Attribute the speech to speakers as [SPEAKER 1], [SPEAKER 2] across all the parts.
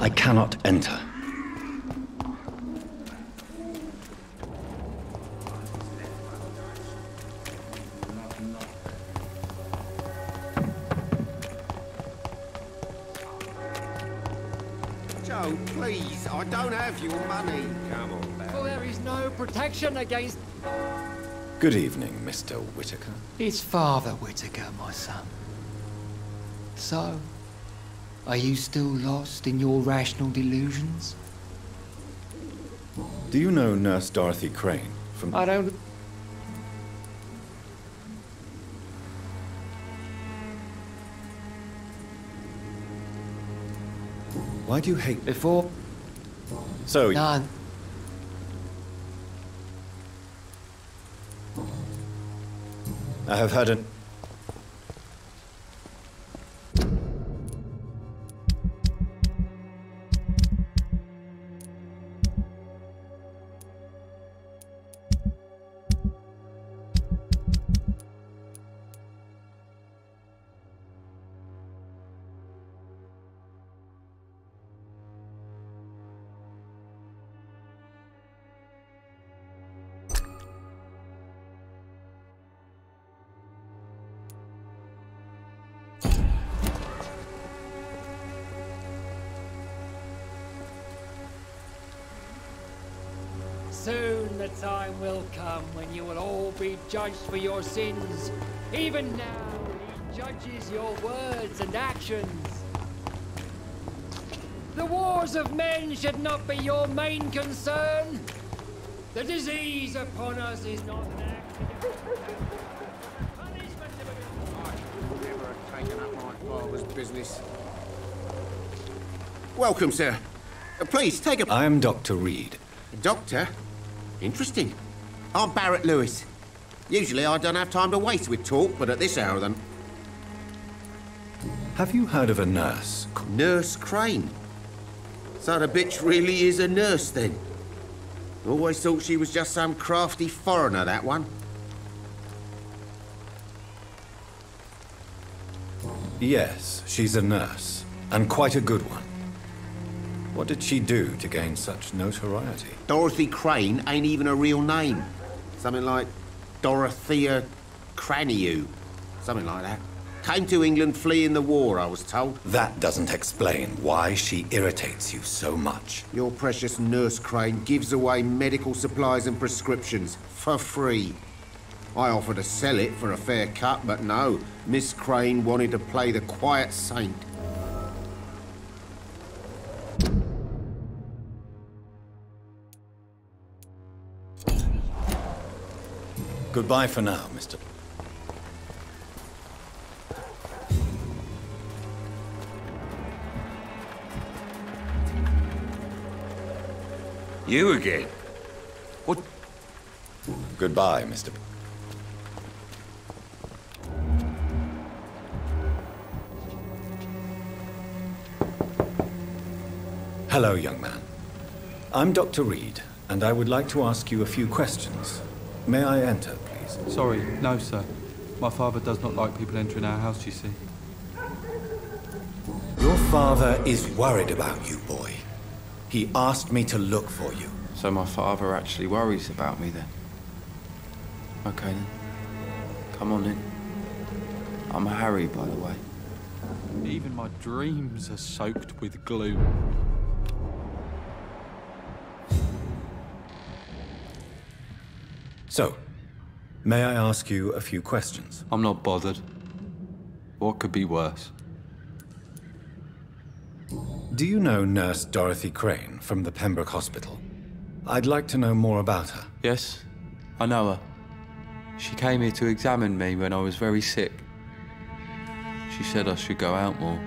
[SPEAKER 1] I cannot enter.
[SPEAKER 2] Joe, please, I don't have your money. Come on, lad.
[SPEAKER 3] Well, there is no protection against...
[SPEAKER 1] Good evening, Mr. Whitaker.
[SPEAKER 3] It's Father Whitaker, my son. So, are you still lost in your rational delusions?
[SPEAKER 1] Do you know Nurse Dorothy Crane from...
[SPEAKER 3] I don't...
[SPEAKER 1] Why do you hate...
[SPEAKER 3] Before...
[SPEAKER 1] So...
[SPEAKER 3] None.
[SPEAKER 1] I have had an...
[SPEAKER 3] Soon the time will come when you will all be judged for your sins. Even now, he judges your words and actions. The wars of men should not be your main concern. The disease upon us is not an accident. Punishment of
[SPEAKER 2] Never have taken up my father's business. Welcome, sir. Please, take a...
[SPEAKER 1] I am Dr. Reed.
[SPEAKER 2] Doctor? Interesting. I'm Barrett Lewis. Usually I don't have time to waste with talk, but at this hour then...
[SPEAKER 1] Have you heard of a nurse?
[SPEAKER 2] Nurse Crane. So the bitch really is a nurse, then? Always thought she was just some crafty foreigner, that one.
[SPEAKER 1] Yes, she's a nurse, and quite a good one. What did she do to gain such notoriety?
[SPEAKER 2] Dorothy Crane ain't even a real name. Something like Dorothea Craniu. Something like that. Came to England fleeing the war, I was told.
[SPEAKER 1] That doesn't explain why she irritates you so much.
[SPEAKER 2] Your precious Nurse Crane gives away medical supplies and prescriptions for free. I offered to sell it for a fair cut, but no. Miss Crane wanted to play the quiet saint.
[SPEAKER 1] Goodbye for now, Mr.
[SPEAKER 4] You again? What?
[SPEAKER 1] Goodbye, Mr. Hello, young man. I'm Dr. Reed, and I would like to ask you a few questions. May I enter, please?
[SPEAKER 5] Sorry, no, sir. My father does not like people entering our house, you see.
[SPEAKER 1] Your father is worried about you, boy. He asked me to look for you.
[SPEAKER 5] So my father actually worries about me, then? Okay, then. Come on in. I'm Harry, by the way. Even my dreams are soaked with gloom.
[SPEAKER 1] So, may I ask you a few questions?
[SPEAKER 5] I'm not bothered. What could be worse?
[SPEAKER 1] Do you know Nurse Dorothy Crane from the Pembroke Hospital? I'd like to know more about her.
[SPEAKER 5] Yes, I know her. She came here to examine me when I was very sick. She said I should go out more.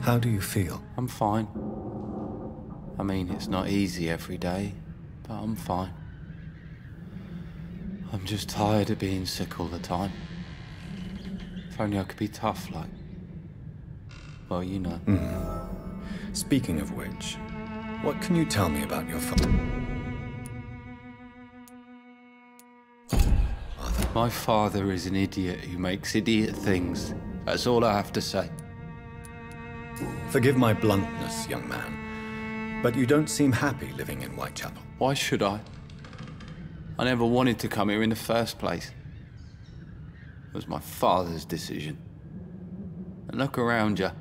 [SPEAKER 1] How do you feel?
[SPEAKER 5] I'm fine. I mean, it's not easy every day, but I'm fine. I'm just tired of being sick all the time. If only I could be tough, like... Well, you know.
[SPEAKER 1] Speaking of which, what can you tell me about your father?
[SPEAKER 5] My father is an idiot who makes idiot things. That's all I have to say.
[SPEAKER 1] Forgive my bluntness, young man, but you don't seem happy living in Whitechapel.
[SPEAKER 5] Why should I? I never wanted to come here in the first place. It was my father's decision. And look around you.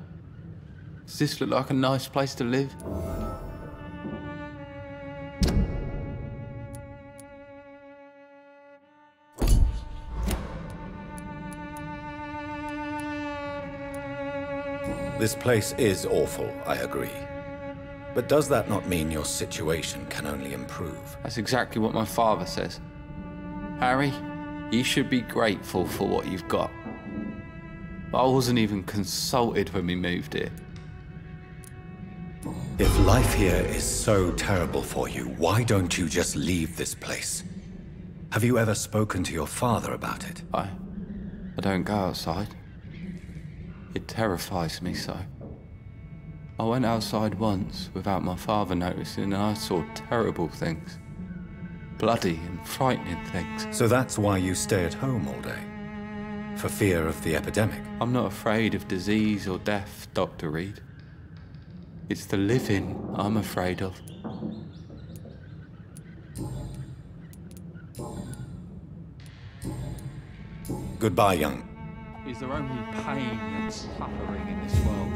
[SPEAKER 5] Does this look like a nice place to live?
[SPEAKER 1] This place is awful, I agree. But does that not mean your situation can only improve?
[SPEAKER 5] That's exactly what my father says. Harry, you should be grateful for what you've got. I wasn't even consulted when we moved here.
[SPEAKER 1] If life here is so terrible for you, why don't you just leave this place? Have you ever spoken to your father about it?
[SPEAKER 5] I don't go outside. It terrifies me so. I went outside once without my father noticing and I saw terrible things. Bloody and frightening things.
[SPEAKER 1] So that's why you stay at home all day? For fear of the epidemic?
[SPEAKER 5] I'm not afraid of disease or death, Dr. Reed. It's the living I'm afraid of.
[SPEAKER 1] Goodbye, young.
[SPEAKER 5] Is there only pain and suffering in this world?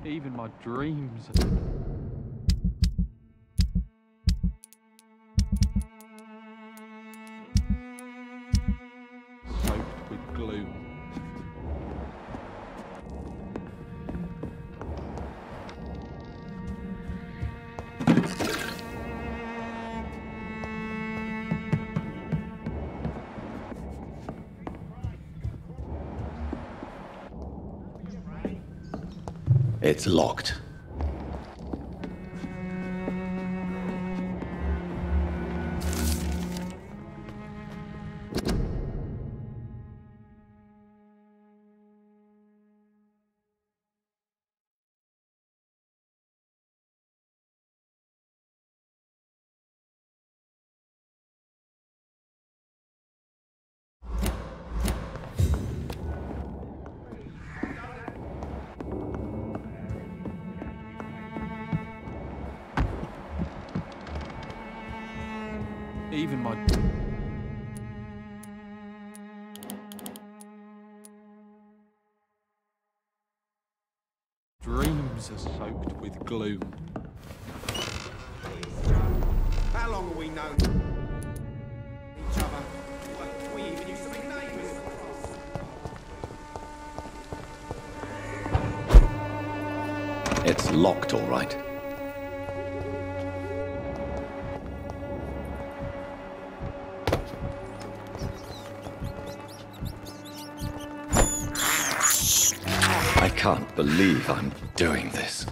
[SPEAKER 5] Even my dreams are... soaked with gloom.
[SPEAKER 1] It's locked.
[SPEAKER 5] Even my... dreams are soaked with gloom.
[SPEAKER 2] How long have we known each other? Well, we even used to be neighbours.
[SPEAKER 1] It's locked, all right. I can't believe I'm doing this.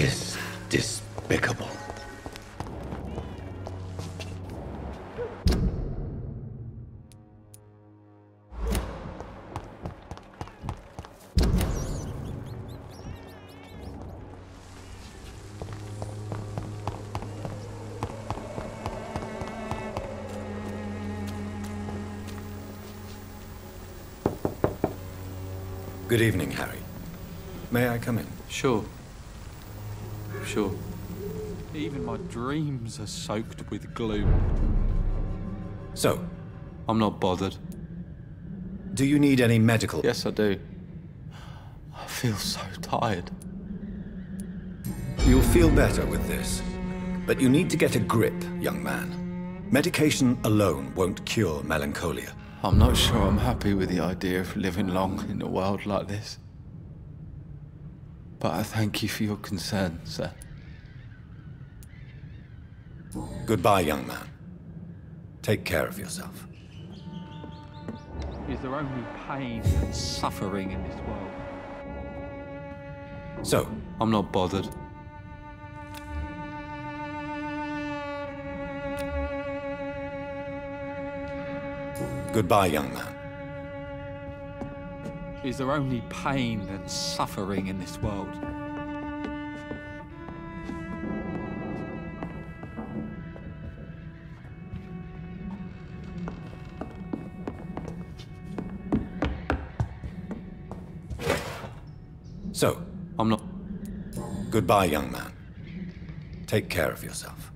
[SPEAKER 1] is despicable. Good evening, Harry. May I come in?
[SPEAKER 5] Sure. Sure. Even my dreams are soaked with gloom.
[SPEAKER 1] So,
[SPEAKER 5] I'm not bothered.
[SPEAKER 1] do you need any medical?
[SPEAKER 5] Yes, I do. I feel so tired.
[SPEAKER 1] You'll feel better with this. But you need to get a grip, young man. Medication alone won't cure melancholia.
[SPEAKER 5] I'm not sure I'm happy with the idea of living long in a world like this. But I thank you for your concern, sir.
[SPEAKER 1] Goodbye, young man. Take care of yourself.
[SPEAKER 5] Is there only pain and suffering in this world?
[SPEAKER 1] So,
[SPEAKER 5] I'm not bothered.
[SPEAKER 1] goodbye, young man.
[SPEAKER 5] Is there only pain and suffering in this world?
[SPEAKER 1] So,
[SPEAKER 5] I'm not...
[SPEAKER 1] Goodbye, young man. Take care of yourself.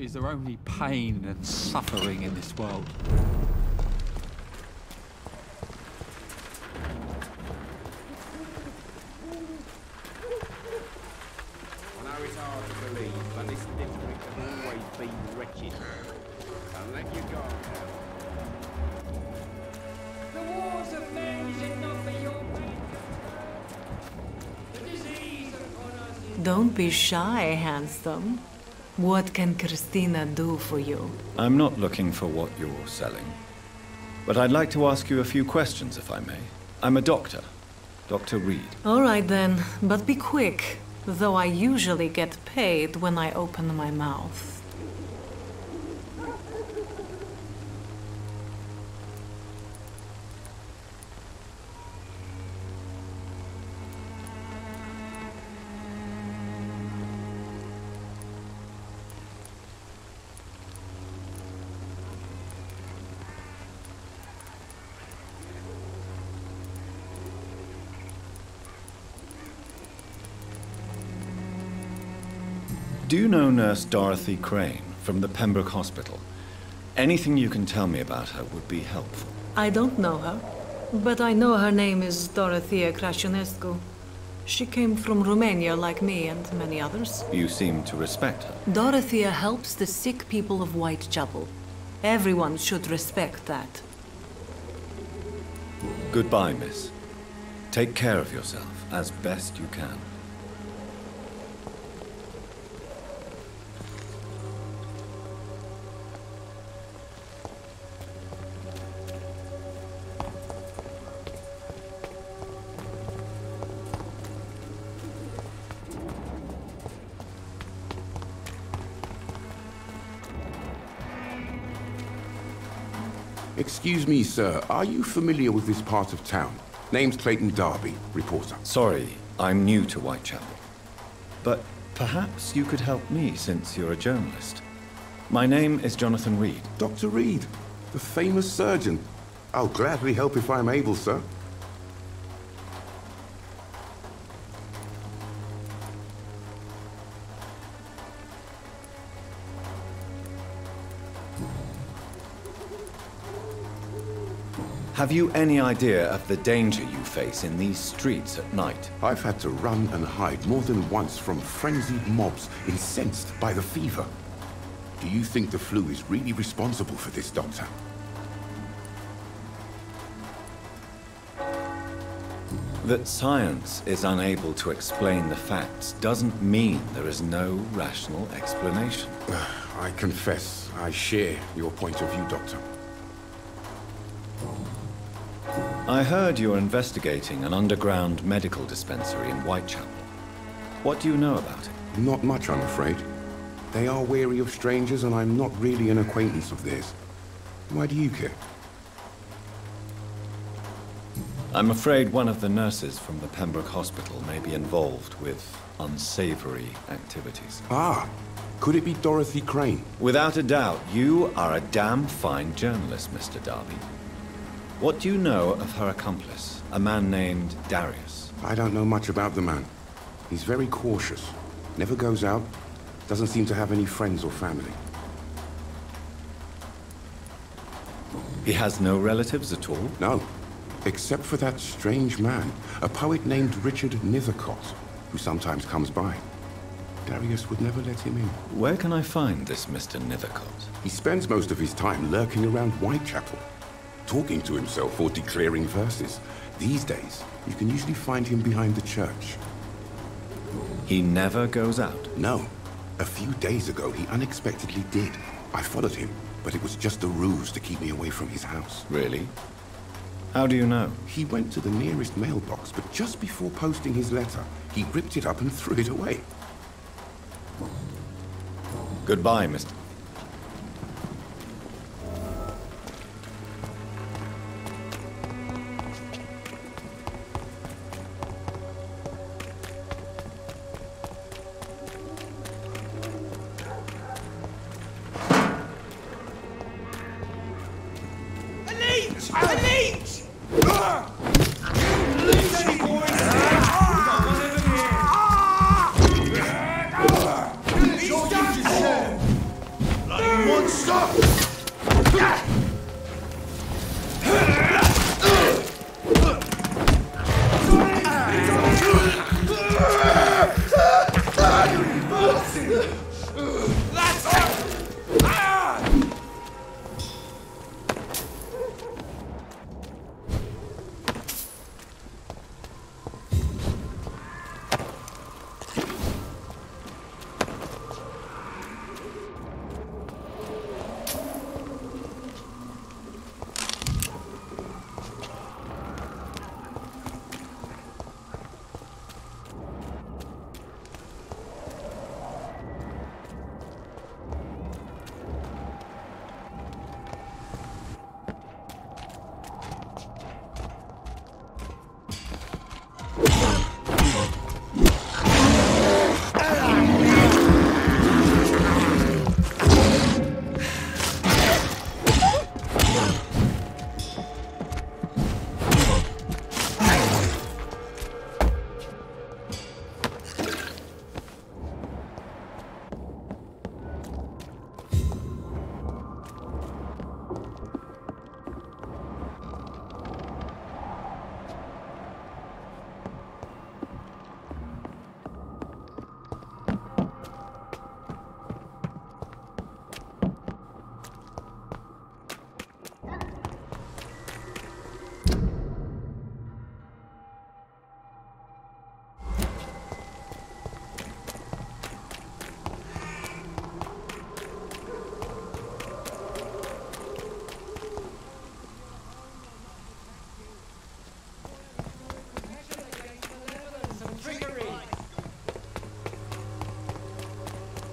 [SPEAKER 5] Is there only pain and suffering in this world?
[SPEAKER 2] I know it's hard to believe, but this district has always been wretched. I'll let you go now.
[SPEAKER 3] The wars of men should not be your main. The disease upon us is...
[SPEAKER 6] Don't be shy, handsome. What can Christina do for you?
[SPEAKER 1] I'm not looking for what you're selling. But I'd like to ask you a few questions, if I may. I'm a doctor. Dr. Reed.
[SPEAKER 6] All right then, but be quick, though I usually get paid when I open my mouth.
[SPEAKER 1] Do you know Nurse Dorothy Crane from the Pembroke Hospital? Anything you can tell me about her would be helpful.
[SPEAKER 6] I don't know her, but I know her name is Dorothea Crăciunescu. She came from Romania like me and many others.
[SPEAKER 1] You seem to respect her.
[SPEAKER 6] Dorothea helps the sick people of Whitechapel. Everyone should respect that.
[SPEAKER 1] Goodbye, miss. Take care of yourself as best you can.
[SPEAKER 7] Excuse me, sir. Are you familiar with this part of town? Name's Clayton Darby, reporter.
[SPEAKER 1] Sorry, I'm new to Whitechapel. But perhaps you could help me since you're a journalist. My name is Jonathan Reed.
[SPEAKER 7] Dr. Reed, the famous surgeon. I'll gladly help if I'm able, sir.
[SPEAKER 1] Have you any idea of the danger you face in these streets at night?
[SPEAKER 7] I've had to run and hide more than once from frenzied mobs incensed by the fever. Do you think the flu is really responsible for this, Doctor?
[SPEAKER 1] That science is unable to explain the facts doesn't mean there is no rational explanation.
[SPEAKER 7] I confess, I share your point of view, Doctor.
[SPEAKER 1] I heard you're investigating an underground medical dispensary in Whitechapel. What do you know about it?
[SPEAKER 7] Not much, I'm afraid. They are wary of strangers, and I'm not really an acquaintance of theirs. Why do you care?
[SPEAKER 1] I'm afraid one of the nurses from the Pembroke Hospital may be involved with unsavory activities.
[SPEAKER 7] Ah, could it be Dorothy Crane?
[SPEAKER 1] Without a doubt, you are a damn fine journalist, Mr. Darby. What do you know of her accomplice, a man named Darius?
[SPEAKER 7] I don't know much about the man. He's very cautious. Never goes out. Doesn't seem to have any friends or family.
[SPEAKER 1] He has no relatives at all?
[SPEAKER 7] No. Except for that strange man, a poet named Richard Nethercott, who sometimes comes by. Darius would never let him in.
[SPEAKER 1] Where can I find this Mr. Nethercott?
[SPEAKER 7] He spends most of his time lurking around Whitechapel, talking to himself or declaring verses. These days, you can usually find him behind the church.
[SPEAKER 1] He never goes out?
[SPEAKER 7] No. A few days ago, he unexpectedly did. I followed him, but it was just a ruse to keep me away from his house.
[SPEAKER 1] Really? How do you know?
[SPEAKER 7] He went to the nearest mailbox, but just before posting his letter, he ripped it up and threw it away.
[SPEAKER 1] Goodbye, Mr.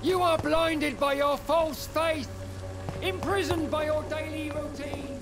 [SPEAKER 3] You are blinded by your false faith, imprisoned by your daily routine.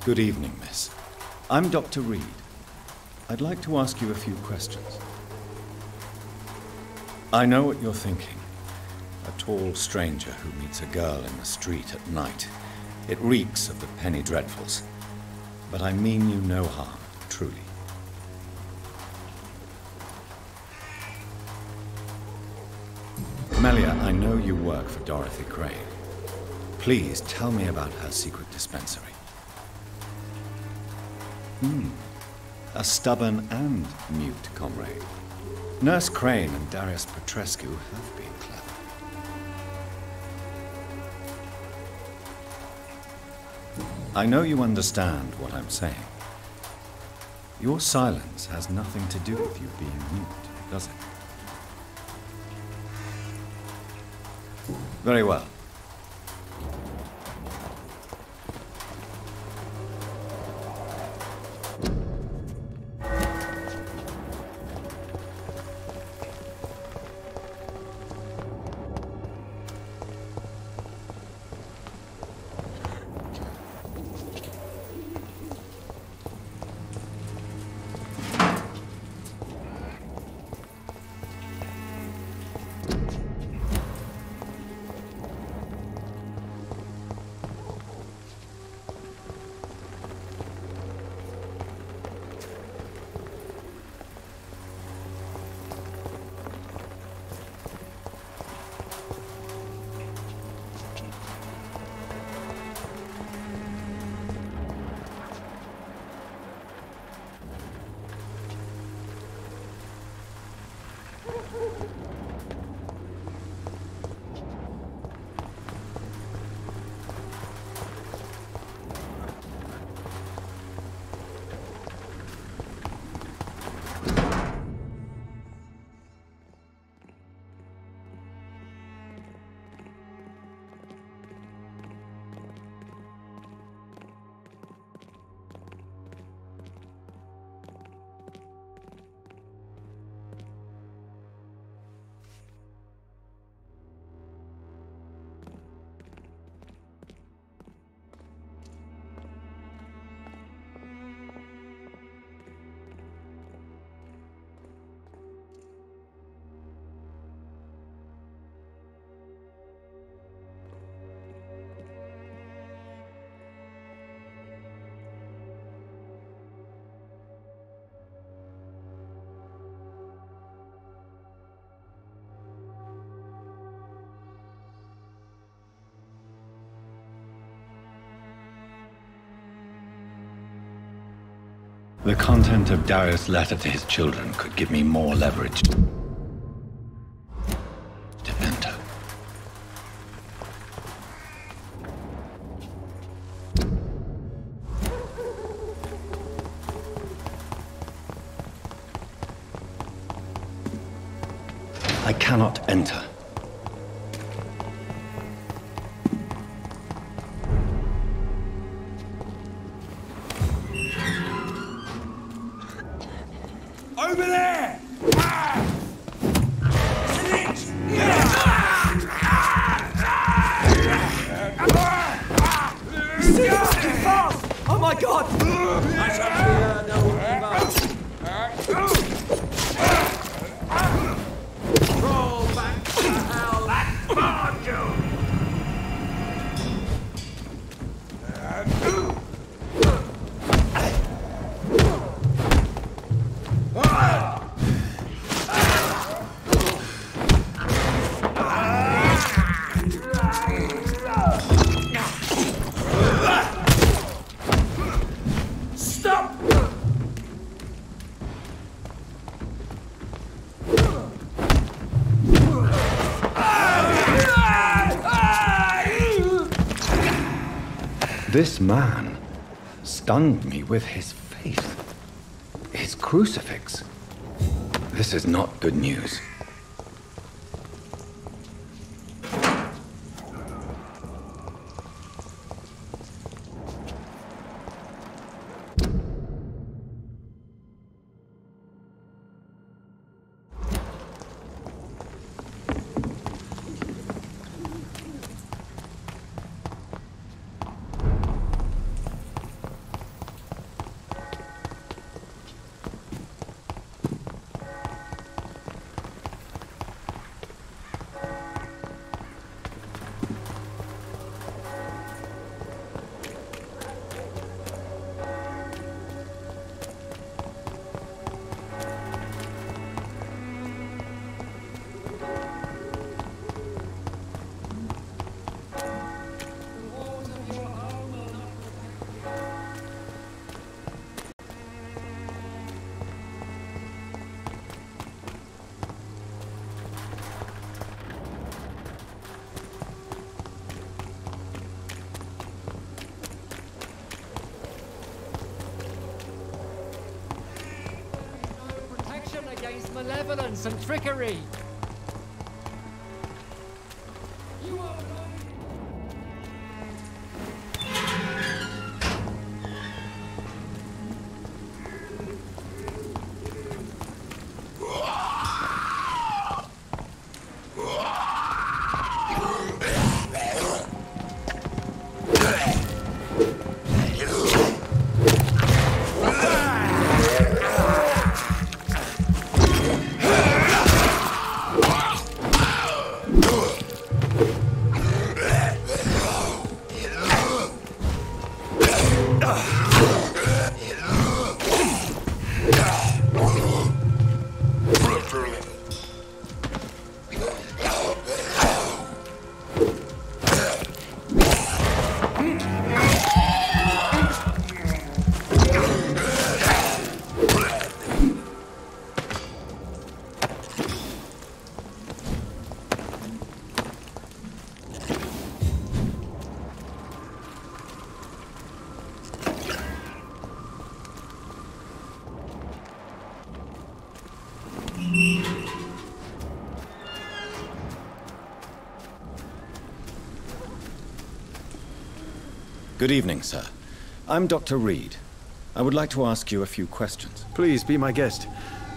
[SPEAKER 1] Good evening, miss. I'm Dr. Reed. I'd like to ask you a few questions. I know what you're thinking. A tall stranger who meets a girl in the street at night. It reeks of the penny dreadfuls. But I mean you no harm, truly. Melia, I know you work for Dorothy Crane. Please tell me about her secret dispensary. A stubborn and mute comrade. Nurse Crane and Darius Petrescu have been clever. I know you understand what I'm saying. Your silence has nothing to do with you being mute, does it? Very well. The content of Darius' letter to his children could give me more leverage to enter. I cannot enter.
[SPEAKER 3] Over there! It's an itch! Fast! Oh my god! I shall Roll back to hell! That barred you!
[SPEAKER 1] This man stunned me with his faith, his crucifix. This is not good news.
[SPEAKER 3] against malevolence and trickery. You are
[SPEAKER 1] Good evening, sir. I'm Dr. Reed. I would like to ask you a few questions.
[SPEAKER 8] Please be my guest.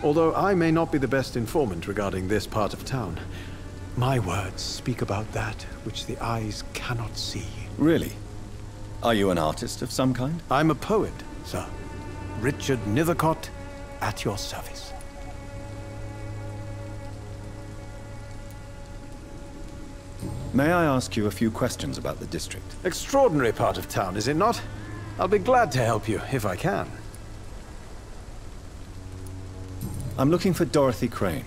[SPEAKER 8] Although I may not be the best informant regarding this part of town, my words speak about that which the eyes cannot see.
[SPEAKER 1] Really? Are you an artist of some kind?
[SPEAKER 8] I'm a poet, sir. Richard Nethercott, at your service.
[SPEAKER 1] May I ask you a few questions about the district?
[SPEAKER 8] Extraordinary part of town, is it not? I'll be glad to help you, if I can.
[SPEAKER 1] I'm looking for Dorothy Crane,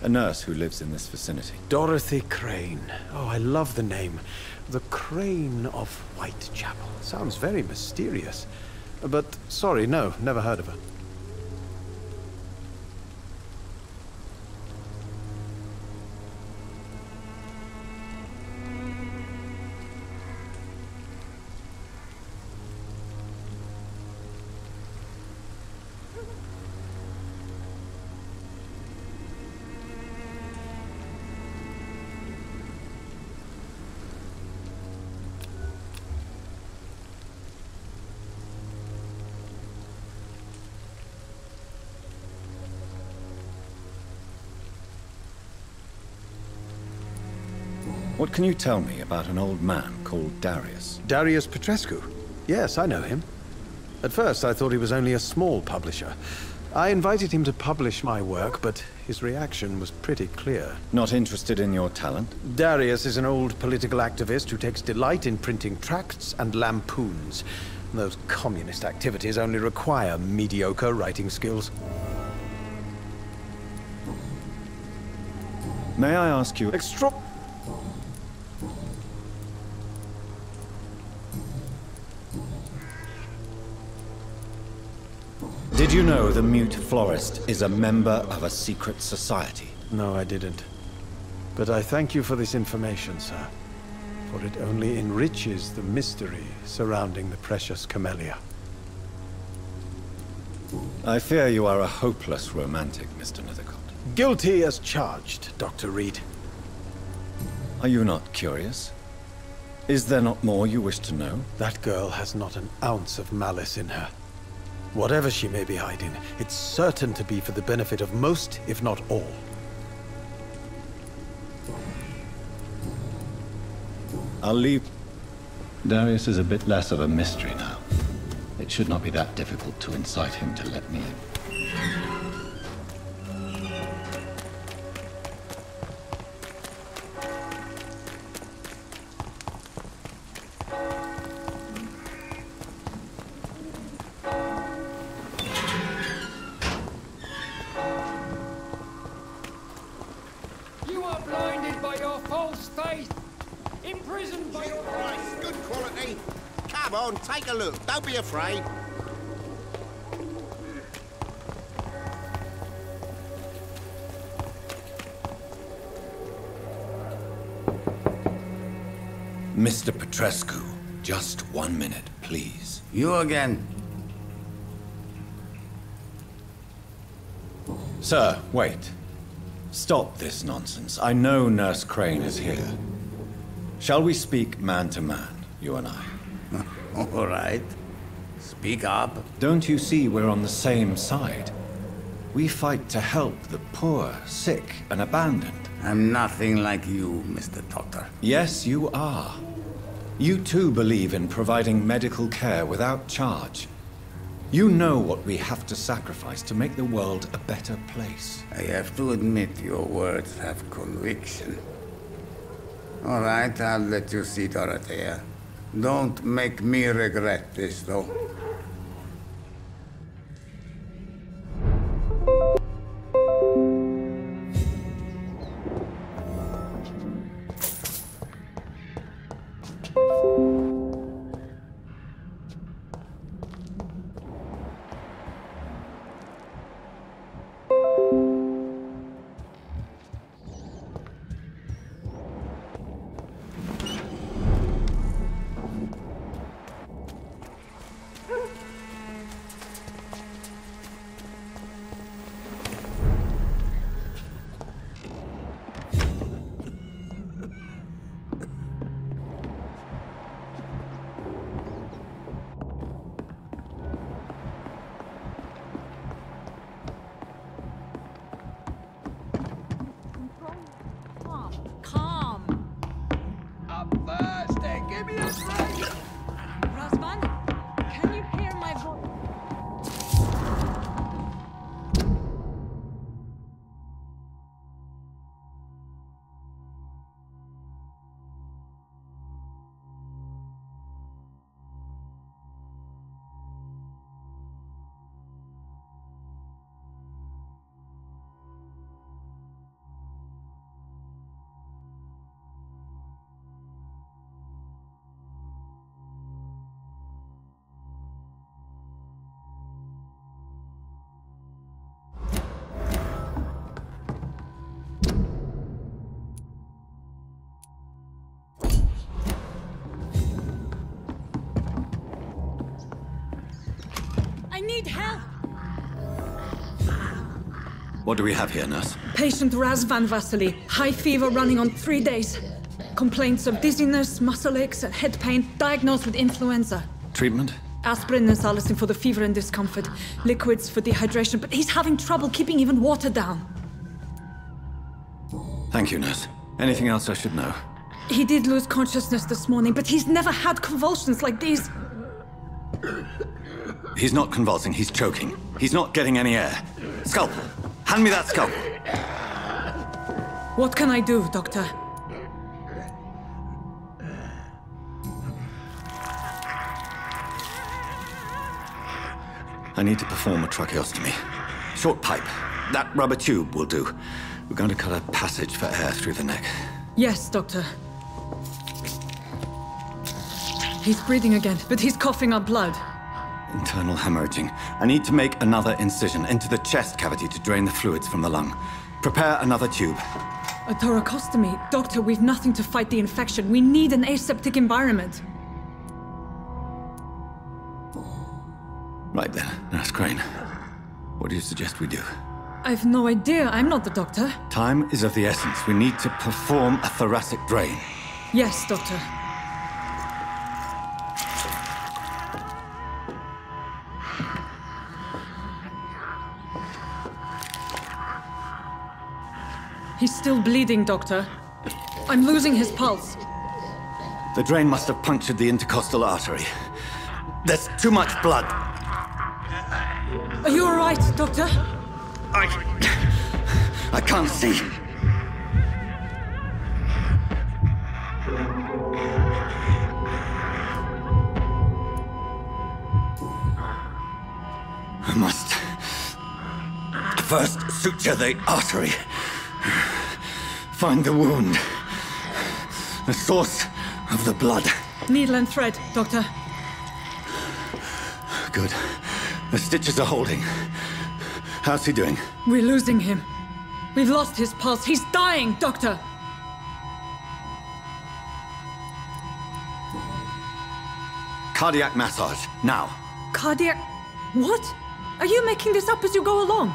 [SPEAKER 1] a nurse who lives in this vicinity.
[SPEAKER 8] Dorothy Crane. Oh, I love the name. The Crane of Whitechapel. Sounds very mysterious. But, sorry, no, never heard of her.
[SPEAKER 1] What can you tell me about an old man called Darius?
[SPEAKER 8] Darius Petrescu? Yes, I know him. At first, I thought he was only a small publisher. I invited him to publish my work, but his reaction was pretty clear.
[SPEAKER 1] Not interested in your talent?
[SPEAKER 8] Darius is an old political activist who takes delight in printing tracts and lampoons. Those communist activities only require mediocre writing skills.
[SPEAKER 1] May I ask you... Did you know the Mute Florist is a member of a secret society?
[SPEAKER 8] No, I didn't. But I thank you for this information, sir. For it only enriches the mystery surrounding the precious camellia.
[SPEAKER 1] I fear you are a hopeless romantic, Mr. Nethercott.
[SPEAKER 8] Guilty as charged, Dr. Reed.
[SPEAKER 1] Are you not curious? Is there not more you wish to know?
[SPEAKER 8] That girl has not an ounce of malice in her. Whatever she may be hiding, it's certain to be for the benefit of most, if not all.
[SPEAKER 1] I'll leave.
[SPEAKER 9] Darius is a bit less of a mystery now. It should not be that difficult to incite him to let me in.
[SPEAKER 3] You are blinded by your false faith, imprisoned by your...
[SPEAKER 2] Nice, good quality. Come on, take a look. Don't be afraid.
[SPEAKER 1] Mr. Petrescu, just 1 minute, please.
[SPEAKER 4] You again.
[SPEAKER 1] Sir, wait. Stop this nonsense. I know Nurse Crane is here. Shall we speak man to man, you and I?
[SPEAKER 10] All right. Speak up.
[SPEAKER 1] Don't you see we're on the same side? We fight to help the poor, sick, and abandoned.
[SPEAKER 10] I'm nothing like you, Mr. Doctor.
[SPEAKER 1] Yes, you are. You too believe in providing medical care without charge. You know what we have to sacrifice to make the world a better place.
[SPEAKER 10] I have to admit your words have conviction. All right, I'll let you see, Dorothea. Don't make me regret this, though.
[SPEAKER 6] I need help!
[SPEAKER 1] What do we have here, nurse?
[SPEAKER 6] Patient Razvan Vasily. High fever running on 3 days. Complaints of dizziness, muscle aches, and head pain. Diagnosed with influenza.
[SPEAKER 1] Treatment?
[SPEAKER 6] Aspirin and salicin for the fever and discomfort. Liquids for dehydration, but he's having trouble keeping even water down.
[SPEAKER 1] Thank you, nurse. Anything else I should know?
[SPEAKER 6] He did lose consciousness this morning, but he's never had convulsions like these.
[SPEAKER 1] He's not convulsing, he's choking. He's not getting any air. Scalpel! Hand me that scalpel!
[SPEAKER 6] What can I do, Doctor?
[SPEAKER 1] I need to perform a tracheostomy. Short pipe. That rubber tube will do. We're going to cut a passage for air through the neck.
[SPEAKER 6] Yes, Doctor. He's breathing again, but he's coughing up blood.
[SPEAKER 1] Internal hemorrhaging. I need to make another incision into the chest cavity to drain the fluids from the lung. Prepare another tube.
[SPEAKER 6] A thoracostomy? Doctor, we've nothing to fight the infection. We need an aseptic environment.
[SPEAKER 1] Right then, Nurse Crane. What do you suggest we do?
[SPEAKER 6] I've no idea. I'm not the doctor.
[SPEAKER 1] Time is of the essence. We need to perform a thoracic drain.
[SPEAKER 6] Yes, Doctor. He's still bleeding, Doctor. I'm losing his pulse.
[SPEAKER 1] The drain must have punctured the intercostal artery. There's too much blood.
[SPEAKER 6] Are you all right, Doctor?
[SPEAKER 1] I can't see. I must first suture the artery. Find the wound. The source of the blood.
[SPEAKER 6] Needle and thread, Doctor.
[SPEAKER 1] Good. The stitches are holding. How's he doing?
[SPEAKER 6] We're losing him. We've lost his pulse. He's dying, Doctor!
[SPEAKER 1] Cardiac massage, now.
[SPEAKER 6] Cardiac... What? Are you making this up as you go along?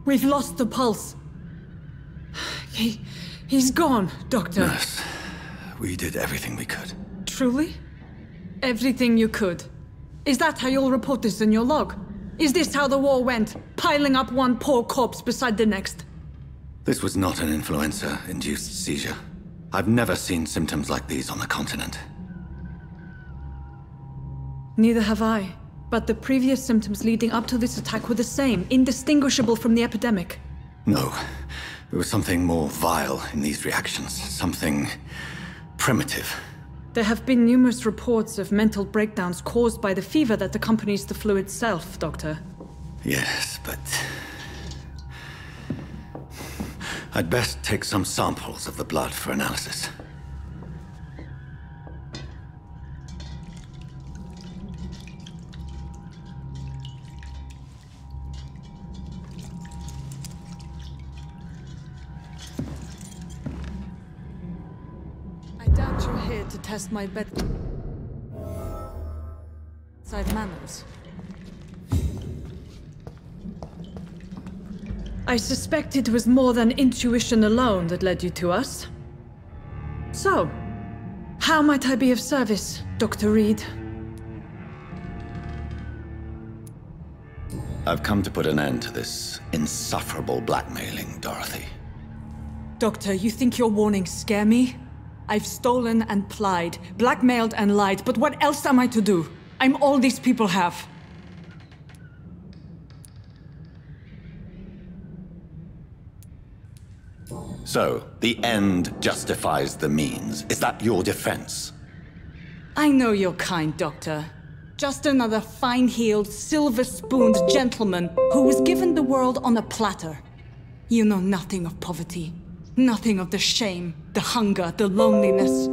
[SPEAKER 6] We've lost the pulse. He's gone, Doctor.
[SPEAKER 1] Nurse, we did everything we could.
[SPEAKER 6] Truly? Everything you could? Is that how you'll report this in your log? Is this how the war went? Piling up one poor corpse beside the next?
[SPEAKER 1] This was not an influenza-induced seizure. I've never seen symptoms like these on the continent.
[SPEAKER 6] Neither have I. But the previous symptoms leading up to this attack were the same, indistinguishable from the epidemic.
[SPEAKER 1] No. There was something more vile in these reactions. Something primitive.
[SPEAKER 6] There have been numerous reports of mental breakdowns caused by the fever that accompanies the flu itself, Doctor.
[SPEAKER 1] Yes, but... I'd best take some samples of the blood for analysis.
[SPEAKER 6] I doubt you're here to test my bedside manners. I suspect it was more than intuition alone that led you to us. So, how might I be of service, Dr. Reed?
[SPEAKER 1] I've come to put an end to this insufferable blackmailing, Dorothy.
[SPEAKER 6] Doctor, you think your warnings scare me? I've stolen and plied, blackmailed and lied, but what else am I to do? I'm all these people have.
[SPEAKER 1] So, the end justifies the means. Is that your defense?
[SPEAKER 6] I know you're kind, Doctor. Just another fine-heeled, silver-spooned gentleman who was given the world on a platter. You know nothing of poverty. Nothing of the shame, the hunger, the loneliness.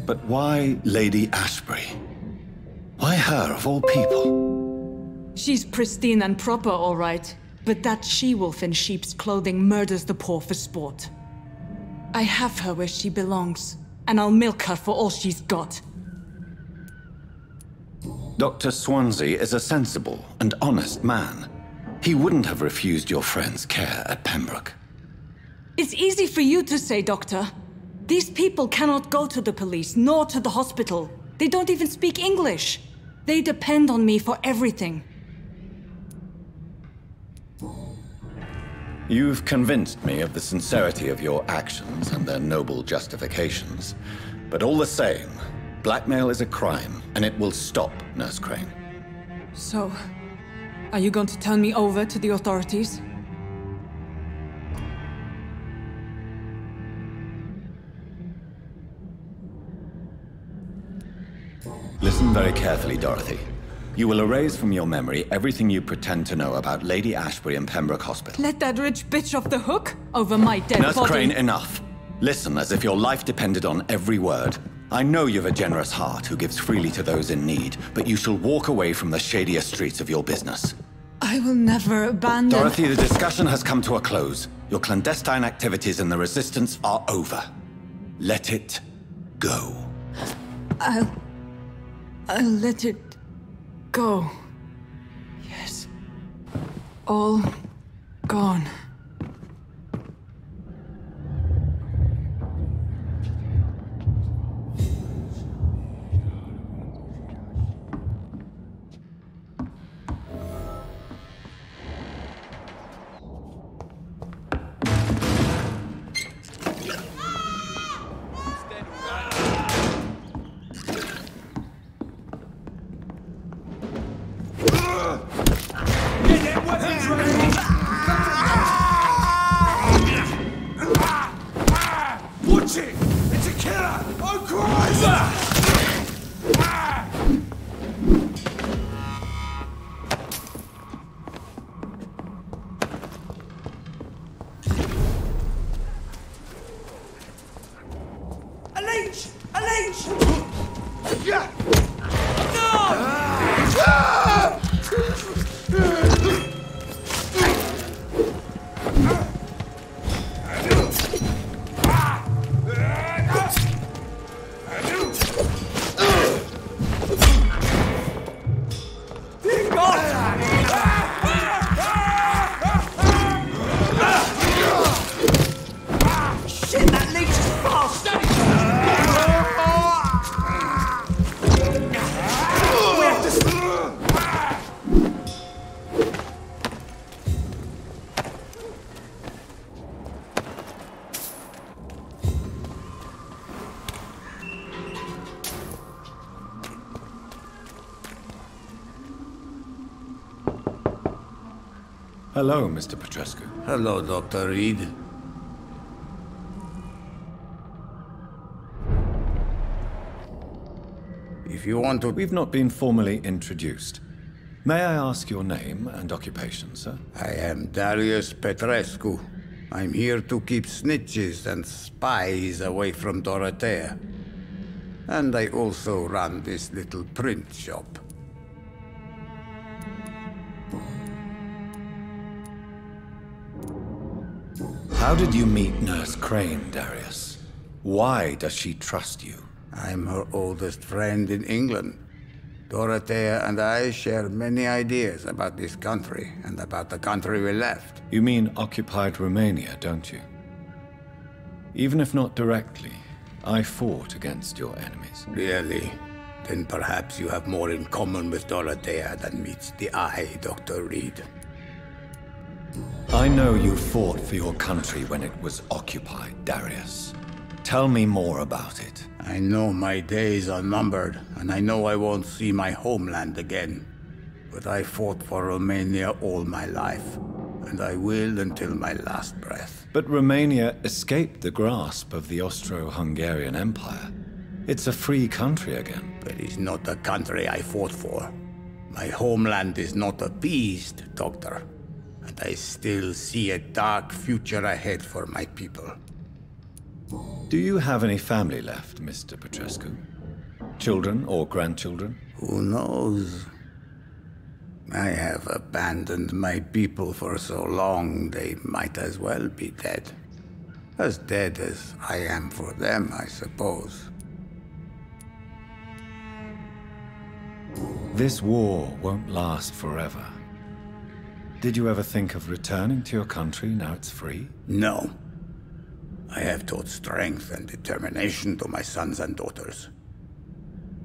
[SPEAKER 1] But why Lady Ashbury? Why her, of all people?
[SPEAKER 6] She's pristine and proper, all right. But that she-wolf in sheep's clothing murders the poor for sport. I have her where she belongs, and I'll milk her for all she's got.
[SPEAKER 1] Dr. Swansea is a sensible and honest man. He wouldn't have refused your friend's care at Pembroke.
[SPEAKER 6] It's easy for you to say, Doctor. These people cannot go to the police, nor to the hospital. They don't even speak English. They depend on me for everything.
[SPEAKER 1] You've convinced me of the sincerity of your actions and their noble justifications. But all the same, blackmail is a crime, and it will stop, Nurse Crane.
[SPEAKER 6] So, are you going to turn me over to the authorities?
[SPEAKER 1] Listen very carefully, Dorothy. You will erase from your memory everything you pretend to know about Lady Ashbury and Pembroke Hospital.
[SPEAKER 6] Let that rich bitch off the hook over my dead
[SPEAKER 1] Nurse
[SPEAKER 6] body.
[SPEAKER 1] Crane, enough. Listen as if your life depended on every word. I know you've a generous heart who gives freely to those in need, but you shall walk away from the shadier streets of your business.
[SPEAKER 6] I will never abandon...
[SPEAKER 1] Dorothy, the discussion has come to a close. Your clandestine activities in the Resistance are over. Let it go.
[SPEAKER 6] I'll let it go. Yes. All gone.
[SPEAKER 11] Watch it! It's a killer! Oh, Christ! A leech! A leech! Yeah!
[SPEAKER 1] Hello, Mr. Petrescu.
[SPEAKER 10] Hello, Dr. Reed. If you want to...
[SPEAKER 1] We've not been formally introduced. May I ask your name and occupation, sir?
[SPEAKER 10] I am Darius Petrescu. I'm here to keep snitches and spies away from Dorothea. And I also run this little print shop.
[SPEAKER 1] How did you meet Nurse Crane, Darius? Why does she trust you?
[SPEAKER 10] I'm her oldest friend in England. Dorothea and I share many ideas about this country and about the country we left.
[SPEAKER 1] You mean occupied Romania, don't you? Even if not directly, I fought against your enemies.
[SPEAKER 10] Really? Then perhaps you have more in common with Dorothea than meets the eye, Dr. Reed.
[SPEAKER 1] I know you fought for your country when it was occupied, Darius. Tell me more about it.
[SPEAKER 10] I know my days are numbered, and I know I won't see my homeland again. But I fought for Romania all my life, and I will until my last breath.
[SPEAKER 1] But Romania escaped the grasp of the Austro-Hungarian Empire. It's a free country again.
[SPEAKER 10] But it's not the country I fought for. My homeland is not appeased, Doctor. And I still see a dark future ahead for my people.
[SPEAKER 1] Do you have any family left, Mr. Petrescu? Children or grandchildren?
[SPEAKER 10] Who knows? I have abandoned my people for so long, they might as well be dead. As dead as I am for them, I suppose.
[SPEAKER 1] This war won't last forever. Did you ever think of returning to your country now it's free?
[SPEAKER 10] No. I have taught strength and determination to my sons and daughters.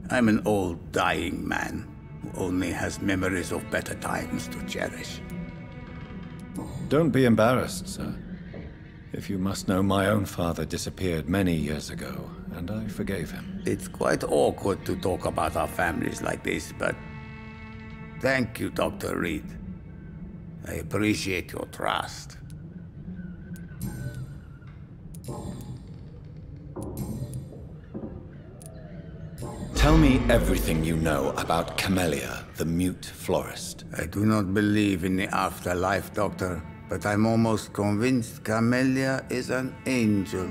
[SPEAKER 10] I'm an old, dying man who only has memories of better times to cherish.
[SPEAKER 1] Don't be embarrassed, sir. If you must know, my own father disappeared many years ago, and I forgave him.
[SPEAKER 10] It's quite awkward to talk about our families like this, but... Thank you, Dr. Reed. I appreciate your trust.
[SPEAKER 1] Tell me everything you know about Camellia, the mute florist.
[SPEAKER 10] I do not believe in the afterlife, Doctor, but I'm almost convinced Camellia is an angel.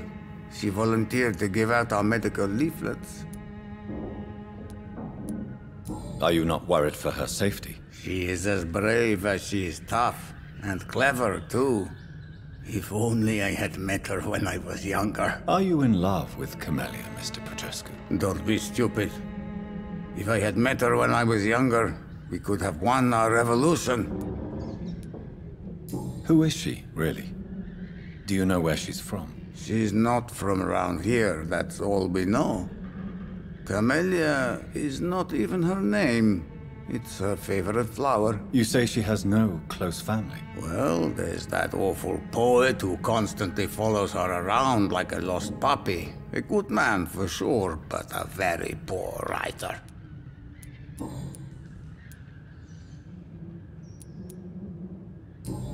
[SPEAKER 10] She volunteered to give out our medical leaflets.
[SPEAKER 1] Are you not worried for her safety?
[SPEAKER 10] She is as brave as she is tough, and clever, too. If only I had met her when I was younger.
[SPEAKER 1] Are you in love with Camellia, Mr. Petrescu?
[SPEAKER 10] Don't be stupid. If I had met her when I was younger, we could have won our revolution.
[SPEAKER 1] Who is she, really? Do you know where she's from?
[SPEAKER 10] She's not from around here, that's all we know. Camellia is not even her name. It's her favorite flower.
[SPEAKER 1] You say she has no close family?
[SPEAKER 10] Well, there's that awful poet who constantly follows her around like a lost puppy. A good man, for sure, but a very poor writer.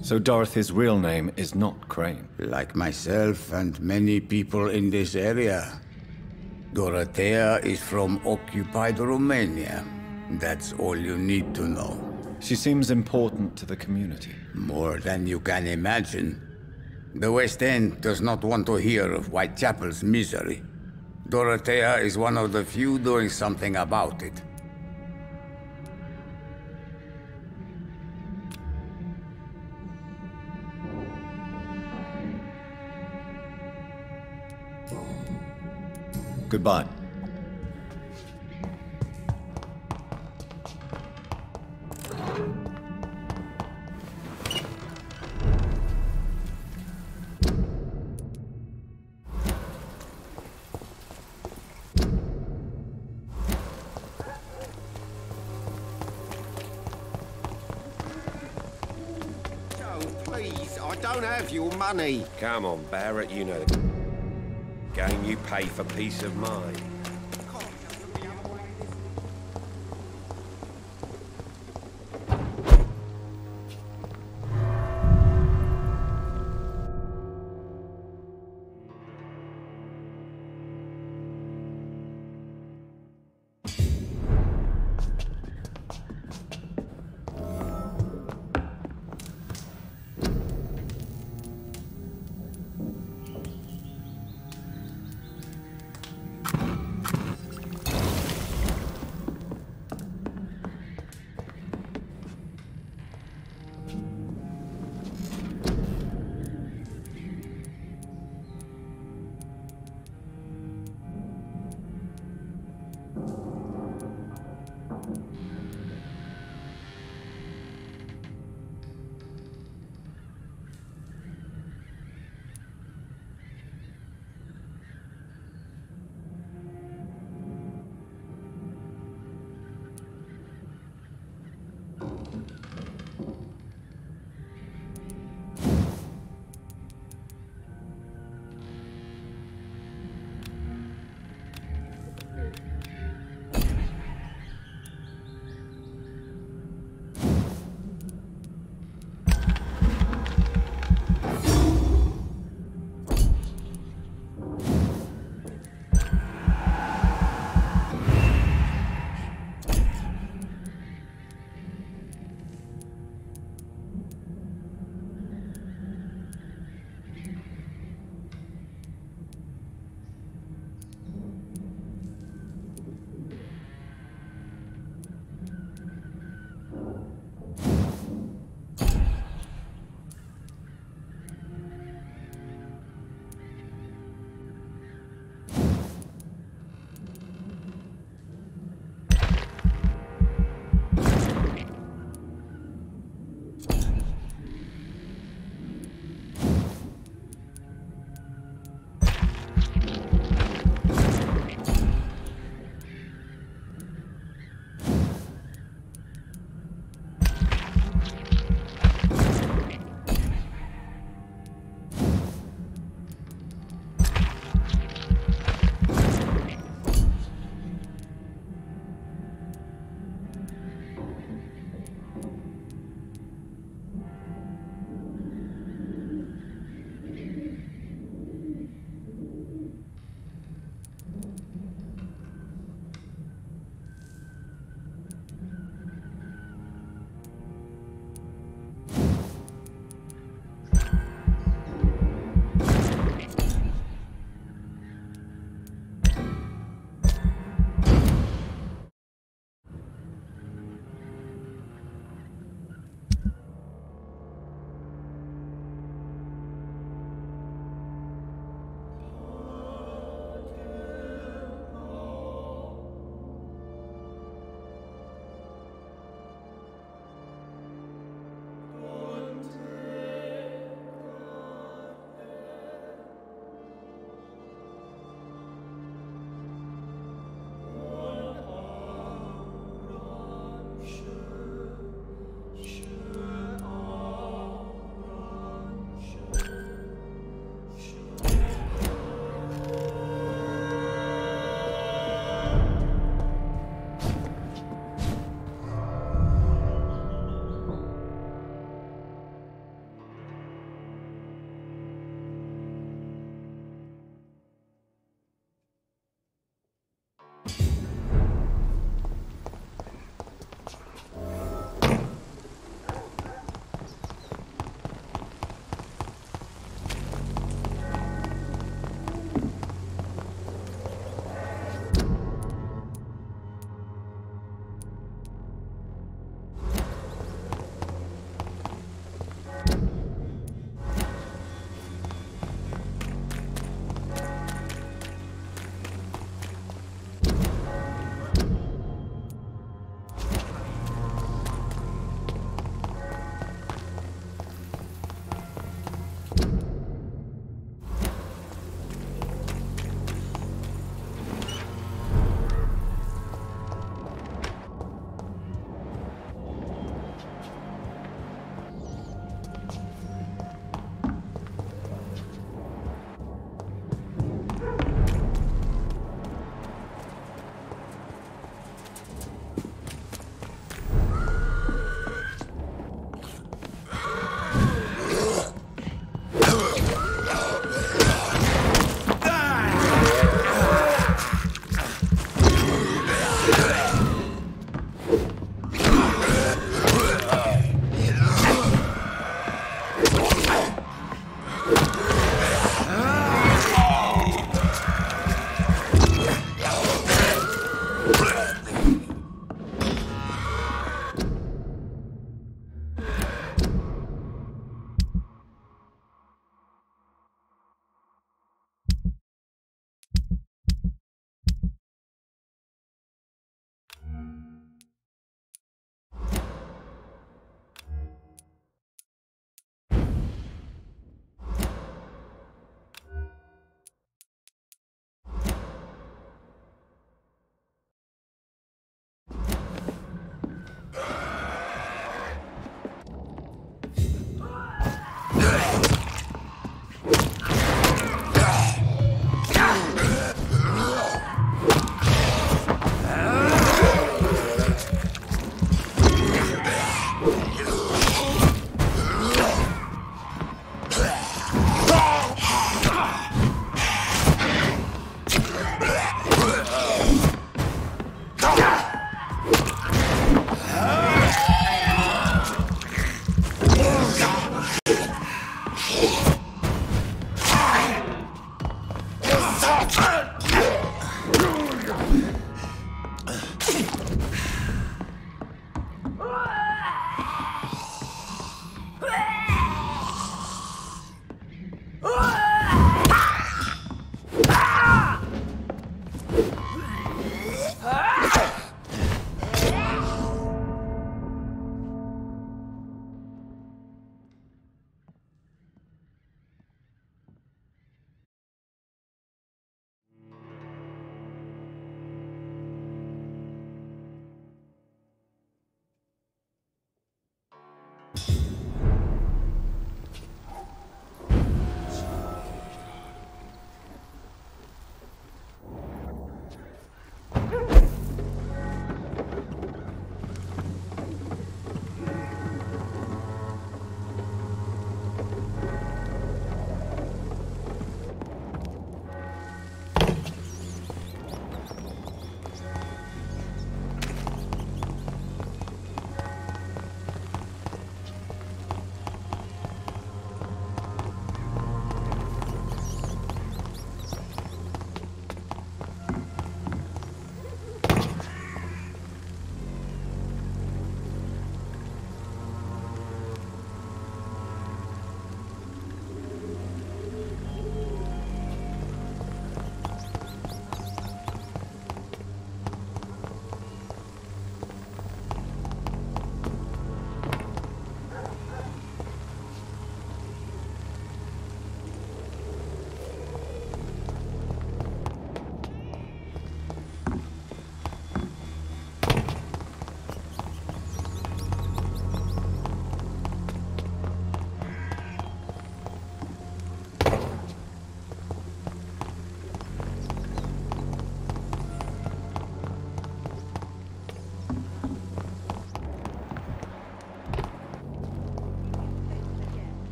[SPEAKER 1] So Dorothy's real name is not Crane?
[SPEAKER 10] Like myself and many people in this area. Dorothea is from occupied Romania. That's all you need to know.
[SPEAKER 1] She seems important to the community.
[SPEAKER 10] More than you can imagine. The West End does not want to hear of Whitechapel's misery. Dorothea is one of the few doing something about it.
[SPEAKER 1] Goodbye.
[SPEAKER 2] Please, I don't have your money.
[SPEAKER 12] Come on, Barrett, you know the game. You pay for peace of mind.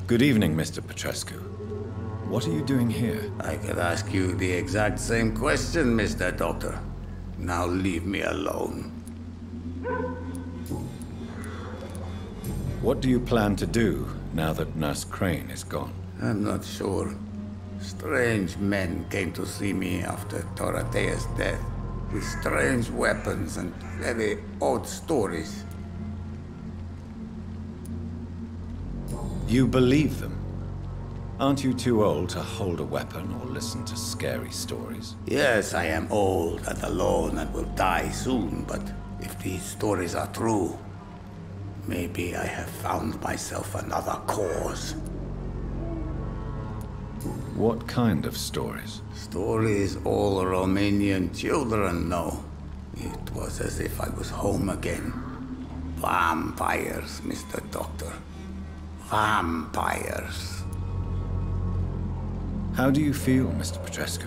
[SPEAKER 1] Good evening, Mr. Petrescu. What are you doing here?
[SPEAKER 10] I could ask you the exact same question, Mr. Doctor. Now leave me alone.
[SPEAKER 1] What do you plan to do now that Nurse Crane is gone?
[SPEAKER 10] I'm not sure. Strange men came to see me after Dorothea's death, with strange weapons and very odd stories.
[SPEAKER 1] You believe them? Aren't you too old to hold a weapon or listen to scary stories?
[SPEAKER 10] Yes, I am old and alone and will die soon, but if these stories are true, maybe I have found myself another cause.
[SPEAKER 1] What kind of stories?
[SPEAKER 10] Stories all Romanian children know. It was as if I was home again. Vampires, Mr. Doctor. Vampires.
[SPEAKER 1] How do you feel, Mr. Petrescu?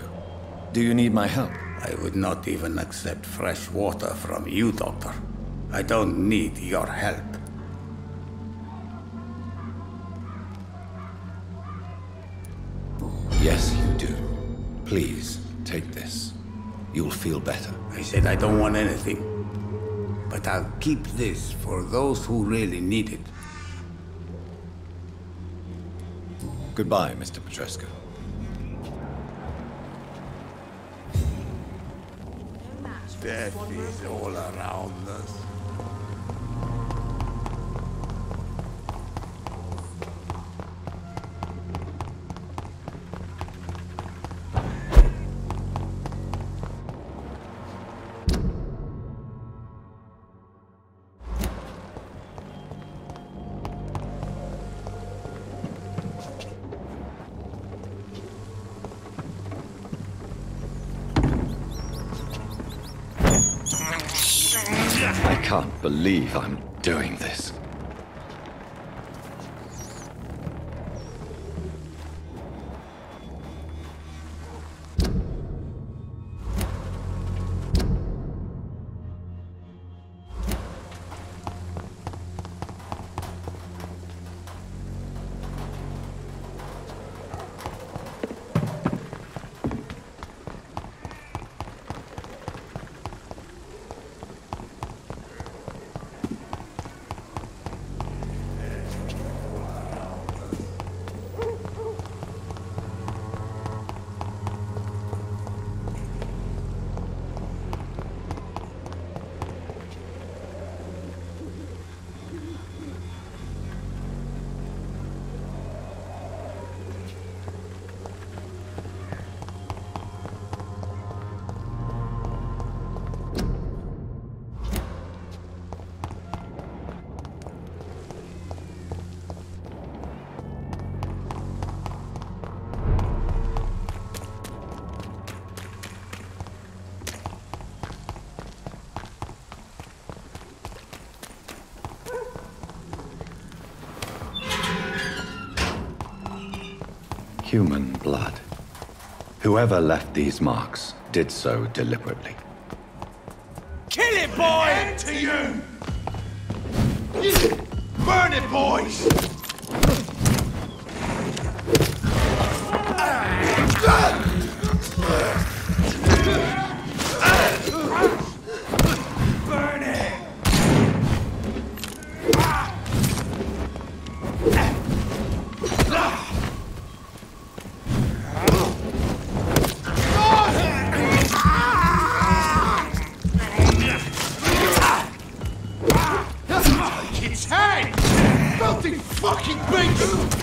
[SPEAKER 1] Do you need my help?
[SPEAKER 10] I would not even accept fresh water from you, Doctor. I don't need your help.
[SPEAKER 1] Yes, you do. Please, take this. You'll feel better.
[SPEAKER 10] I said I don't want anything. But I'll keep this for those who really need it.
[SPEAKER 1] Goodbye, Mr. Petrescu.
[SPEAKER 10] Death is all around us.
[SPEAKER 1] I can't believe I'm doing this. Human blood. Whoever left these marks did so deliberately.
[SPEAKER 11] Kill it, boy! End to you! Burn it, boys! Burn it! Its head! Filthy fucking beast!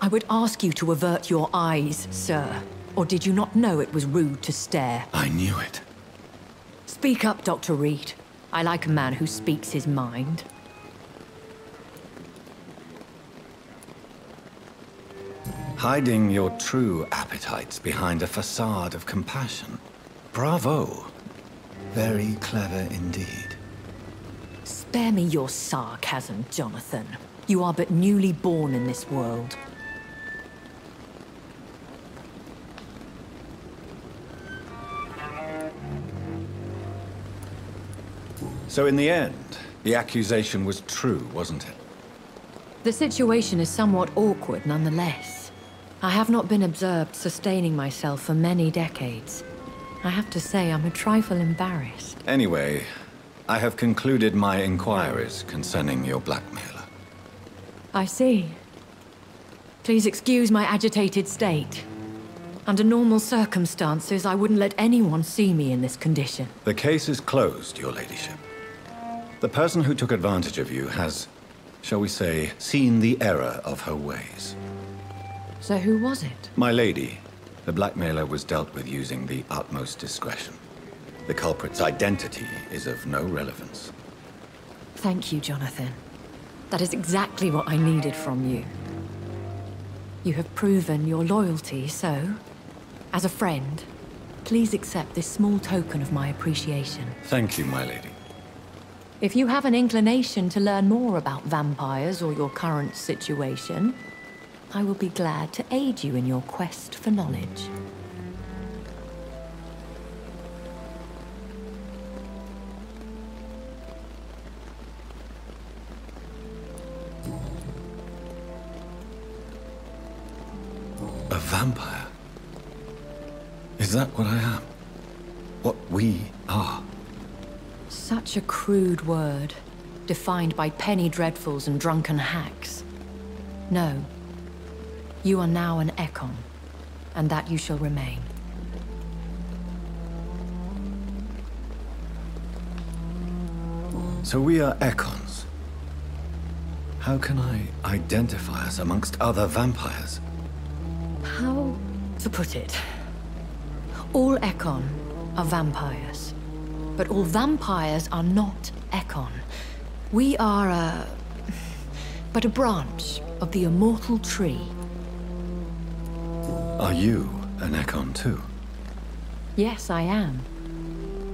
[SPEAKER 13] would ask you to avert your eyes, sir. Or did you not know it was rude to stare?
[SPEAKER 1] I knew it.
[SPEAKER 13] Speak up, Dr. Reed. I like a man who speaks his mind.
[SPEAKER 1] Hiding your true appetites behind a facade of compassion. Bravo. Very clever indeed.
[SPEAKER 13] Spare me your sarcasm, Jonathan. You are but newly born in this world.
[SPEAKER 1] So in the end, the accusation was true, wasn't it?
[SPEAKER 13] The situation is somewhat awkward nonetheless. I have not been observed sustaining myself for many decades. I have to say I'm a trifle embarrassed.
[SPEAKER 1] Anyway, I have concluded my inquiries concerning your blackmailer.
[SPEAKER 13] I see. Please excuse my agitated state. Under normal circumstances, I wouldn't let anyone see me in this condition.
[SPEAKER 1] The case is closed, your ladyship. The person who took advantage of you has, shall we say, seen the error of her ways.
[SPEAKER 13] So who was it?
[SPEAKER 1] My lady, the blackmailer was dealt with using the utmost discretion. The culprit's identity is of no relevance.
[SPEAKER 13] Thank you, Jonathan. That is exactly what I needed from you. You have proven your loyalty, so, as a friend, please accept this small token of my appreciation.
[SPEAKER 1] Thank you, my lady.
[SPEAKER 13] If you have an inclination to learn more about vampires or your current situation, I will be glad to aid you in your quest for knowledge.
[SPEAKER 1] A vampire? Is that what I am? What we are?
[SPEAKER 13] Such a crude word, defined by penny dreadfuls and drunken hacks. No. You are now an Ekon, and that you shall remain.
[SPEAKER 1] So we are Ekons. How can I identify us amongst other vampires?
[SPEAKER 13] How to put it? All Ekon are vampires. But all vampires are not Ekon. We are but a branch of the immortal tree.
[SPEAKER 1] Are you an Ekon too?
[SPEAKER 13] Yes, I am.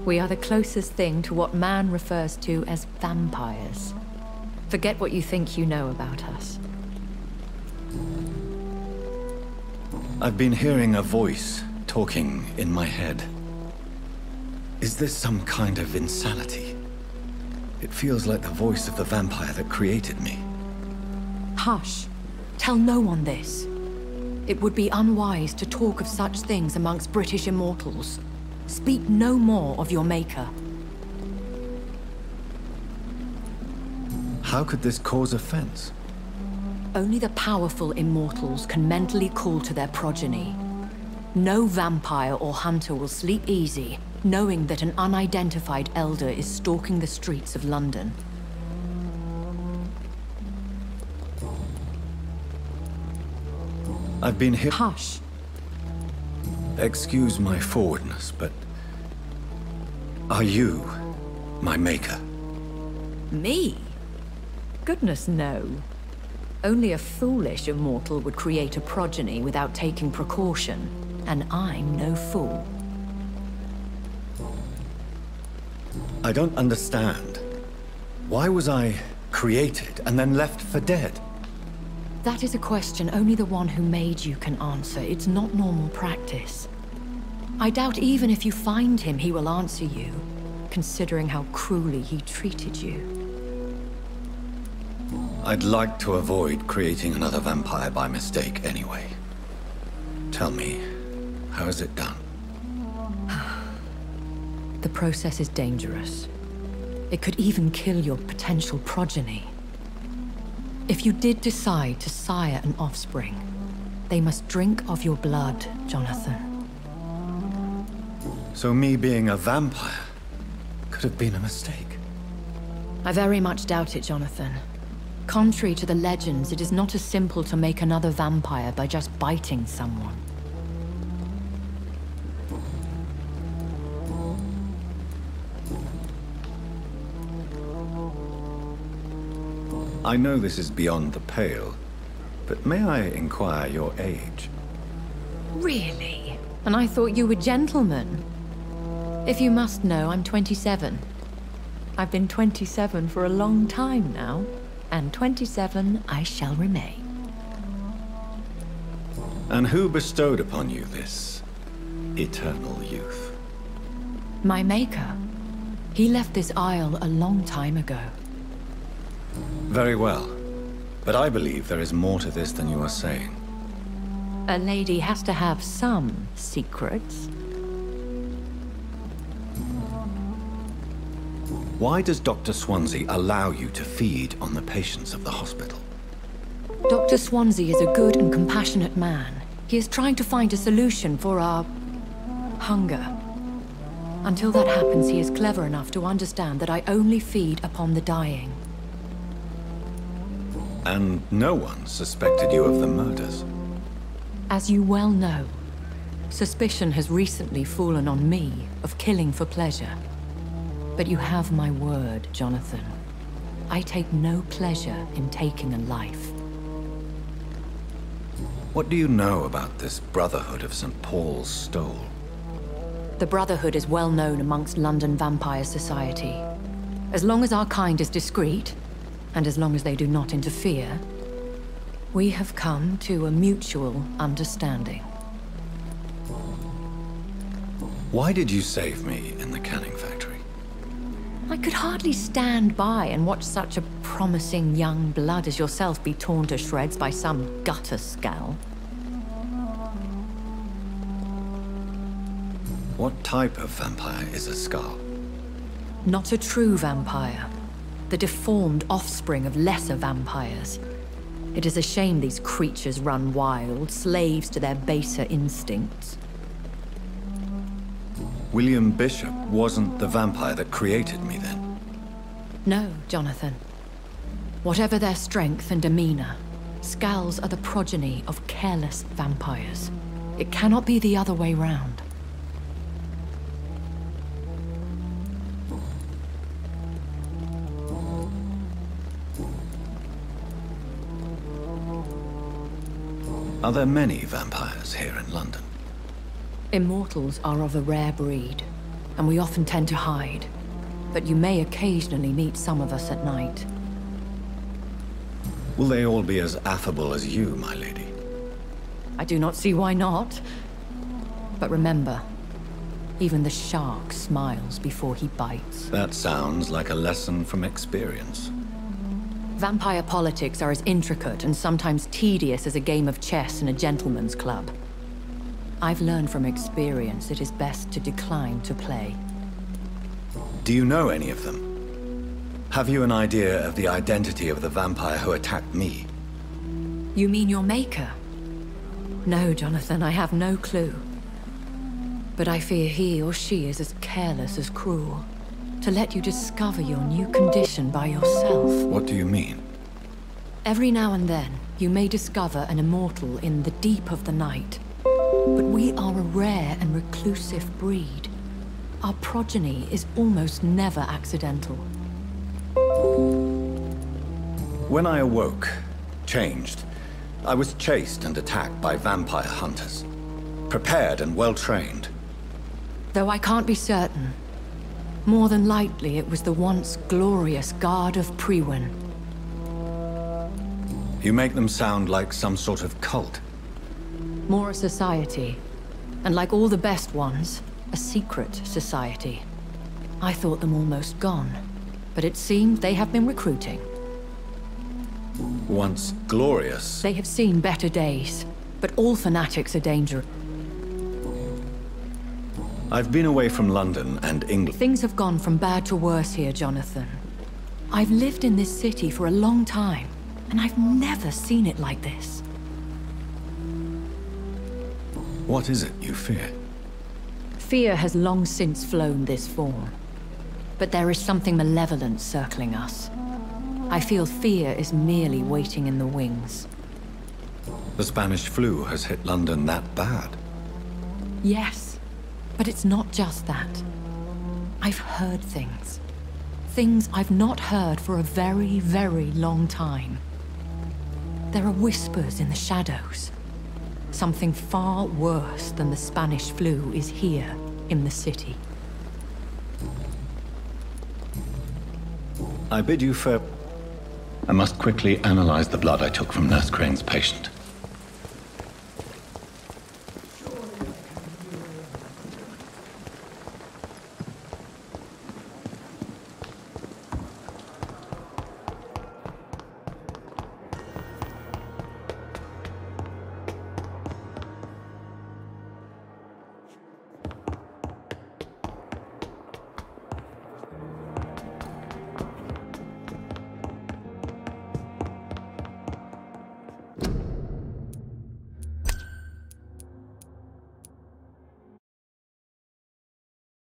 [SPEAKER 13] We are the closest thing to what man refers to as vampires. Forget what you think you know about us.
[SPEAKER 1] I've been hearing a voice talking in my head. Is this some kind of insanity? It feels like the voice of the vampire that created me.
[SPEAKER 13] Hush. Tell no one this. It would be unwise to talk of such things amongst British immortals. Speak no more of your maker.
[SPEAKER 1] How could this cause offense?
[SPEAKER 13] Only the powerful immortals can mentally call to their progeny. No vampire or hunter will sleep easy, knowing that an unidentified elder is stalking the streets of London.
[SPEAKER 1] I've been here.
[SPEAKER 13] Hush.
[SPEAKER 1] Excuse my forwardness, but are you my maker?
[SPEAKER 13] Me? Goodness, no. Only a foolish immortal would create a progeny without taking precaution, and I'm no fool.
[SPEAKER 1] I don't understand. Why was I created and then left for dead?
[SPEAKER 13] That is a question only the one who made you can answer. It's not normal practice. I doubt even if you find him, he will answer you, considering how cruelly he treated you.
[SPEAKER 1] I'd like to avoid creating another vampire by mistake anyway. Tell me, how is it done?
[SPEAKER 13] The process is dangerous. It could even kill your potential progeny. If you did decide to sire an offspring, they must drink of your blood, Jonathan.
[SPEAKER 1] So me being a vampire could have been a mistake?
[SPEAKER 13] I very much doubt it, Jonathan. Contrary to the legends, it is not as simple to make another vampire by just biting someone.
[SPEAKER 1] I know this is beyond the pale, but may I inquire your age?
[SPEAKER 13] Really? And I thought you were gentlemen. If you must know, I'm 27. I've been 27 for a long time now, and 27 I shall remain.
[SPEAKER 1] And who bestowed upon you this eternal youth?
[SPEAKER 13] My maker. He left this isle a long time ago.
[SPEAKER 1] Very well. But I believe there is more to this than you are saying.
[SPEAKER 13] A lady has to have some secrets.
[SPEAKER 1] Why does Dr. Swansea allow you to feed on the patients of the hospital?
[SPEAKER 13] Dr. Swansea is a good and compassionate man. He is trying to find a solution for our hunger. Until that happens, he is clever enough to understand that I only feed upon the dying.
[SPEAKER 1] And no one suspected you of the murders?
[SPEAKER 13] As you well know, suspicion has recently fallen on me of killing for pleasure. But you have my word, Jonathan. I take no pleasure in taking a life.
[SPEAKER 1] What do you know about this Brotherhood of St. Paul's Stole?
[SPEAKER 13] The Brotherhood is well known amongst London Vampire Society. As long as our kind is discreet, and as long as they do not interfere, we have come to a mutual understanding.
[SPEAKER 1] Why did you save me in the canning factory?
[SPEAKER 13] I could hardly stand by and watch such a promising young blood as yourself be torn to shreds by some gutter scowl.
[SPEAKER 1] What type of vampire is a skull?
[SPEAKER 13] Not a true vampire. The deformed offspring of lesser vampires. It is a shame these creatures run wild, slaves to their baser instincts.
[SPEAKER 1] William Bishop wasn't the vampire that created me, then?
[SPEAKER 13] No, Jonathan. Whatever their strength and demeanor, Scowls are the progeny of careless vampires. It cannot be the other way round.
[SPEAKER 1] Are there many vampires here in London?
[SPEAKER 13] Immortals are of a rare breed, and we often tend to hide. But you may occasionally meet some of us at night.
[SPEAKER 1] Will they all be as affable as you, my lady?
[SPEAKER 13] I do not see why not. But remember, even the shark smiles before he bites.
[SPEAKER 1] That sounds like a lesson from experience.
[SPEAKER 13] Vampire politics are as intricate and sometimes tedious as a game of chess in a gentleman's club. I've learned from experience it is best to decline to play.
[SPEAKER 1] Do you know any of them? Have you an idea of the identity of the vampire who attacked me?
[SPEAKER 13] You mean your maker? No, Jonathan, I have no clue. But I fear he or she is as careless as cruel. To let you discover your new condition by yourself.
[SPEAKER 1] What do you mean?
[SPEAKER 13] Every now and then, you may discover an immortal in the deep of the night. But we are a rare and reclusive breed. Our progeny is almost never accidental.
[SPEAKER 1] When I awoke, changed, I was chased and attacked by vampire hunters. Prepared and well-trained.
[SPEAKER 13] Though I can't be certain, more than likely it was the once glorious Guard of Priwen.
[SPEAKER 1] You make them sound like some sort of cult.
[SPEAKER 13] More a society, and like all the best ones, a secret society. I thought them almost gone, but it seemed they have been recruiting.
[SPEAKER 1] Once glorious.
[SPEAKER 13] They have seen better days, but all fanatics are dangerous.
[SPEAKER 1] I've been away from London and England.
[SPEAKER 13] Things have gone from bad to worse here, Jonathan. I've lived in this city for a long time, and I've never seen it like this.
[SPEAKER 1] What is it you fear?
[SPEAKER 13] Fear has long since flown this form. But there is something malevolent circling us. I feel fear is merely waiting in the wings.
[SPEAKER 1] The Spanish flu has hit London that bad?
[SPEAKER 13] Yes, but it's not just that. I've heard things. Things I've not heard for a very, very long time. There are whispers in the shadows. Something far worse than the Spanish flu is here in the city.
[SPEAKER 1] I bid you fair.
[SPEAKER 9] I must quickly analyze the blood I took from Nurse Crane's patient.